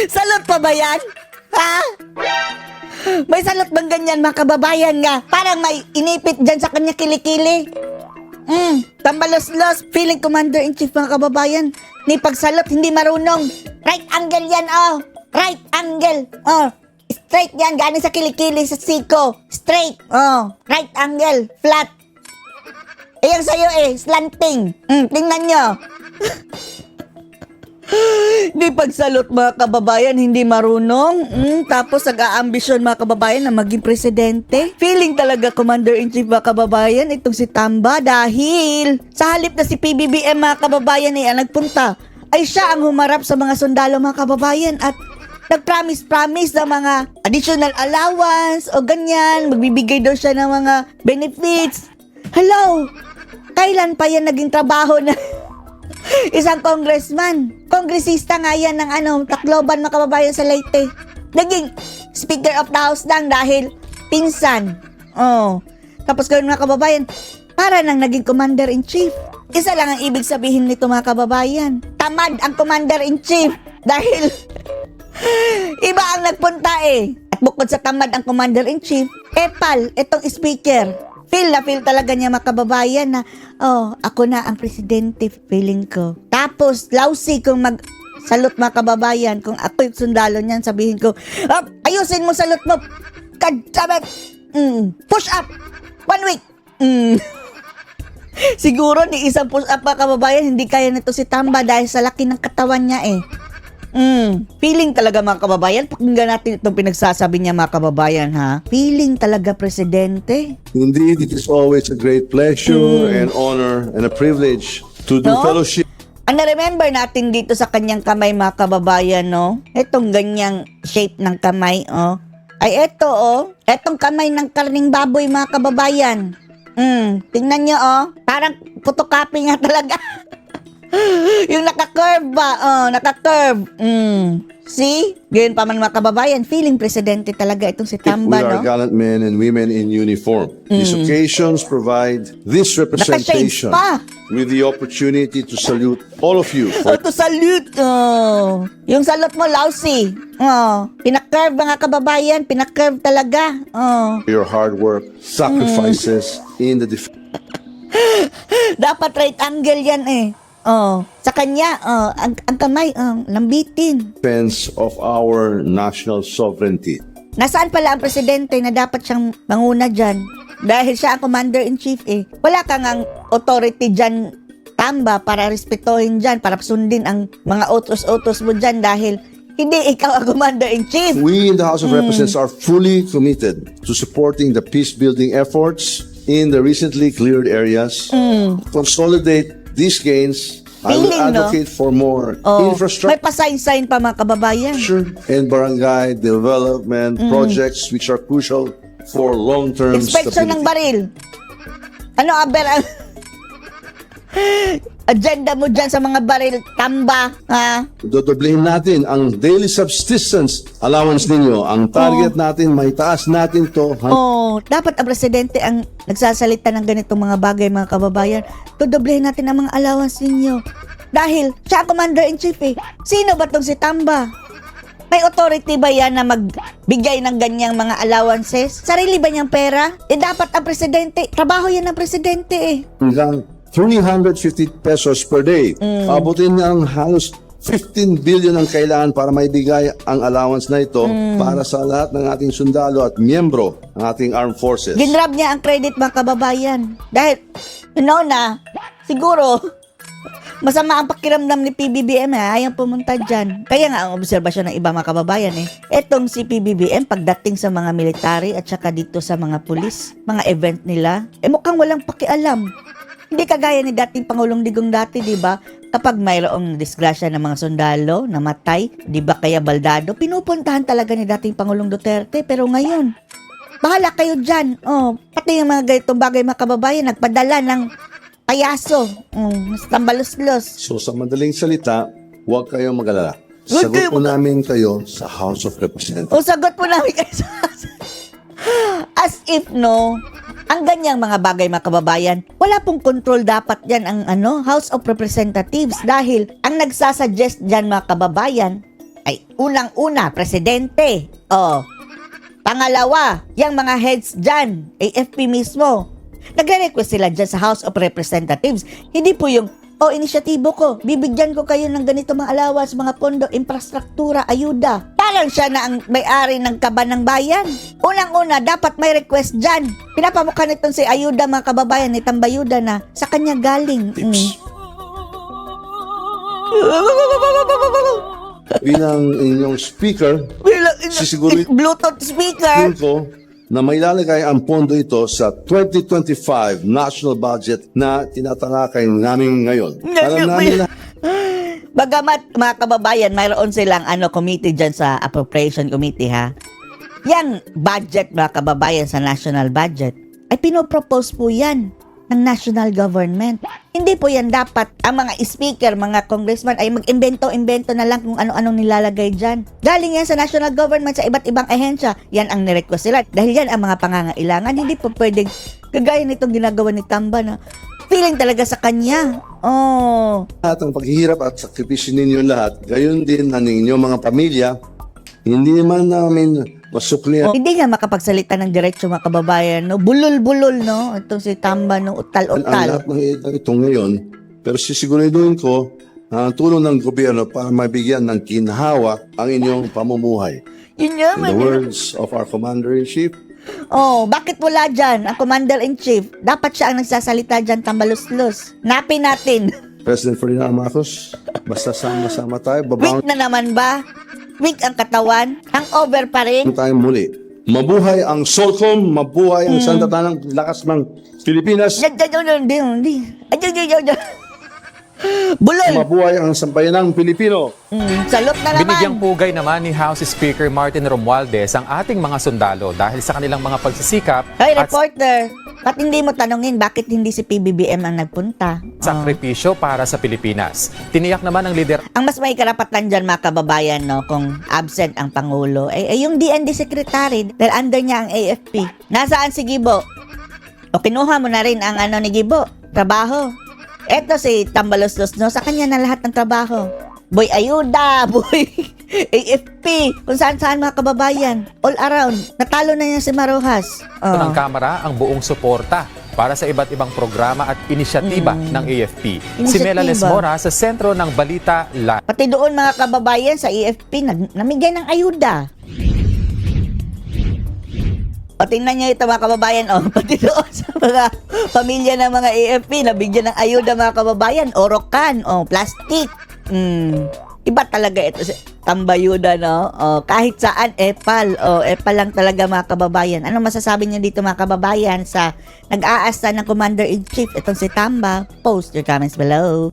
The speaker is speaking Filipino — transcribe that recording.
Salot pa ba yan? Ha? May salot bang ganyan mga kababayan nga? Parang may inipit dyan sa kanya kilikili. Tambalos-los, feeling commander-in-chief mga kababayan. Ni pagsalot, hindi marunong. Right angle yan, oh. Right angle. Oh. Straight yan, galing sa kilikili sa siko. Straight. Oh. Right angle. Flat. Ayan sa'yo slanting. Tingnan nyo. Di pagsalot mga kababayan, hindi marunong. Tapos nag-aambisyon mga kababayan na maging presidente. Feeling talaga commander-in-chief mga kababayan itong si Tamba dahil sa halip na si PBBM mga kababayan ang nagpunta, ay siya ang humarap sa mga sundalo mga kababayan at nag-promise na mga additional allowance o ganyan. Magbibigay daw siya ng mga benefits. Hello? Kailan pa yan naging trabaho na isang congressman? Kongresista nga yan ng Tacloban mga kababayan sa Leyte. Naging Speaker of the House lang dahil pinsan. Oh. Tapos gawin mga kababayan, para nang naging Commander-in-Chief. Isa lang ang ibig sabihin nito mga kababayan. Tamad ang Commander-in-Chief dahil iba ang nagpunta At bukod sa tamad ang Commander-in-Chief, epal, itong speaker. Feel talaga niya mga kababayan na, ako na ang presidente, feeling ko. Tapos, lousy kung salot mga kababayan. Kung ako yung sundalo niyan, sabihin ko, ayusin mo salot mo. Kadabit. Push up. 1 week. Siguro ni isang push up mga kababayan, hindi kaya nito si Tamba dahil sa laki ng katawan niya Feeling talaga mga kababayan, pakinggan natin itong pinagsasabi niya mga kababayan ha. Feeling talaga presidente. Indeed, it is always a great pleasure and honor and a privilege to do fellowship. Ang na-remember natin dito sa kanyang kamay mga kababayan, no? Itong ganyang shape ng kamay, Ay eto, etong kamay ng karning baboy mga kababayan. Tingnan nyo, parang photocopy nga talaga. Yung naka-curve ba? Naka-curve. See? Ganyan pa man mga kababayan, feeling presidente talaga itong si Tamba, With our gallant men and women in uniform. These occasions provide this representation with the opportunity to salute all of you for to salute. Yung salute mo, lousy. Pinaka-curve mga kababayan, pinaka-curve talaga. your hard work, sacrifices in the Dapat right angle yan sa kanya, ang kamay, lambitin. defense of our national sovereignty. Nasaan pala ang presidente na dapat siyang manguna dyan? Dahil siya ang commander-in-chief Wala kang ang authority dyan, Tamba, para respetuhin dyan, para sundin ang mga utos-utos mo dyan dahil hindi ikaw ang commander-in-chief. We in the House of Representatives are fully committed to supporting the peace-building efforts in the recently cleared areas. Consolidate these gains. I will advocate for more May infrastructure pasign-sign pa mga kababayan. and barangay development projects which are crucial for long-term Inspection ng stability. baril. Ano ang agenda mo dyan sa mga baril, Tamba? Dodoblehin natin ang daily subsistence allowance ninyo. Ang target natin, may taas natin to. Dapat ang presidente ang nagsasalita ng ganitong mga bagay mga kababayan. Dodoblehin natin ang mga allowance ninyo. Dahil siya ang commander-in-chief Sino ba tong si Tamba? May authority ba yan na magbigay ng ganyang mga allowances? Sarili ba niyang pera? Dapat ang presidente. Trabaho yan ng presidente Hanggang 350 pesos per day. Abutin niya ang halos 15 billion ang kailangan para maibigay ang allowance na ito para sa lahat ng ating sundalo at miyembro ng ating armed forces. Ginrab niya ang credit mga kababayan. Dahil, siguro, masama ang pakiramdam ni PBBM ayaw pumunta dyan. Kaya nga ang obserbasyon ng iba mga kababayan etong si PBBM pagdating sa mga military at saka dito sa mga pulis, mga event nila, mukhang walang pakialam. Hindi kagaya ni dating Pangulong Digong dati, di ba? Kapag mayroong disgrasya ng mga sundalo, namatay, di ba kaya baldado, pinupuntahan talaga ni dating Pangulong Duterte. Pero ngayon, bahala kayo dyan. Pati yung mga ganitong bagay mga kababayan, nagpadala ng payaso. Tambalos-los. So sa madaling salita, huwag kayong mag-alala. Huwag Sagot kayo po namin kayo sa House of Representatives. Sagot po namin kayo sa as if ang ganyang mga bagay mga kababayan, wala pong control dapat yan ang House of Representatives dahil ang nagsasuggest dyan mga kababayan, Ay, unang-una, presidente. Pangalawa, yung mga heads dyan, AFP mismo. Nagre-request sila dyan sa House of Representatives. Hindi po yung, inisyatibo ko, bibigyan ko kayo ng ganito mga allowance, mga pondo, infrastruktura, ayuda. Parang siya na ang may-ari ng kaban ng bayan. Unang-una, dapat may request dyan. Pinapamukha nitong si ayuda mga kababayan, ni Tambayuda na sa kanya galing. Bilang inyong speaker, sisiguro Bluetooth speaker. ko na may lalagay ang pondo ito sa 2025 national budget na tinatalakay namin ngayon. Alam namin na Bagamat mga kababayan, mayroon silang committee dyan sa appropriation committee ha. Yang budget mga kababayan sa national budget ay pinopropose po yan ng national government. Hindi po yan dapat ang mga speaker, mga congressman ay mag-imbento-imbento na lang kung ano-anong nilalagay dyan. Galing yan sa national government sa iba't ibang ahensya. Yan ang nirequest sila. Dahil yan ang mga pangangailangan. Hindi po pwedeng kagaya nitong ginagawa ni Tamba na feeling talaga sa kanya. lahat ng paghihirap at sakripisyo ninyo lahat, gayon din ang inyong mga pamilya, hindi naman namin masuklian Hindi nga makapagsalita ng diretsyo mga kababayan. No? Bulol-bulol, no? Itong si Tamba, no? ang Utal-utal. lahat ng ito ngayon, pero sisiguraduhin ko ang tulong ng gobyerno para mabigyan ng kinhawa ang inyong pamumuhay. Yun In naman. the words of our Commander-in-Chief, Bakit wala dyan ang Commander-in-Chief? Dapat siya ang nagsasalita dyan, tambaluslos. Napin natin. President Ferdinand Marcos, basta sama-sama tayo, Weak babangon na naman ba? Weak ang katawan? Ang over pa rin? tayo muli. Mabuhay ang SOLCOM, mabuhay ang sandatanang lakas ng Pilipinas, Bulol! mabuhay ang sambayanang Pilipino. Salot na Binigyang naman. pugay naman ni House Speaker Martin Romualdez ang ating mga sundalo dahil sa kanilang mga pagsisikap Hoy, at reporter, ba't hindi mo tanungin bakit hindi si PBBM ang nagpunta? sakripisyo para sa Pilipinas. Tiniyak naman ng lider Ang mas may karapatan dyan mga kababayan, no, kung absent ang Pangulo, yung DND Secretary, dahil under niya ang AFP. Nasaan si Gibo? O kinuha mo na rin ang ni Gibo, trabaho. Eto si Tambaluslos, no, sa kanya na lahat ng trabaho. Boy ayuda, boy AFP, kung saan-saan mga kababayan, all around. Natalo na niya si Marojas. ng Kamara ang buong suporta para sa iba't ibang programa at inisyatiba ng AFP. Si Mela Inisyatiba. Lesmora sa sentro ng Balita Live. Pati doon mga kababayan sa AFP, namigay ng ayuda. O tingnan nyo ito mga kababayan, pati doon sa mga pamilya ng mga AFP, nabigyan ng ayuda mga kababayan, orokan, plastic. Iba talaga ito si Tambayuda, no? Kahit saan, epal. Epal lang talaga mga kababayan. Ano masasabi niyo dito mga kababayan sa nag-aasta ng Commander-in-Chief, itong si Tamba? Post your comments below.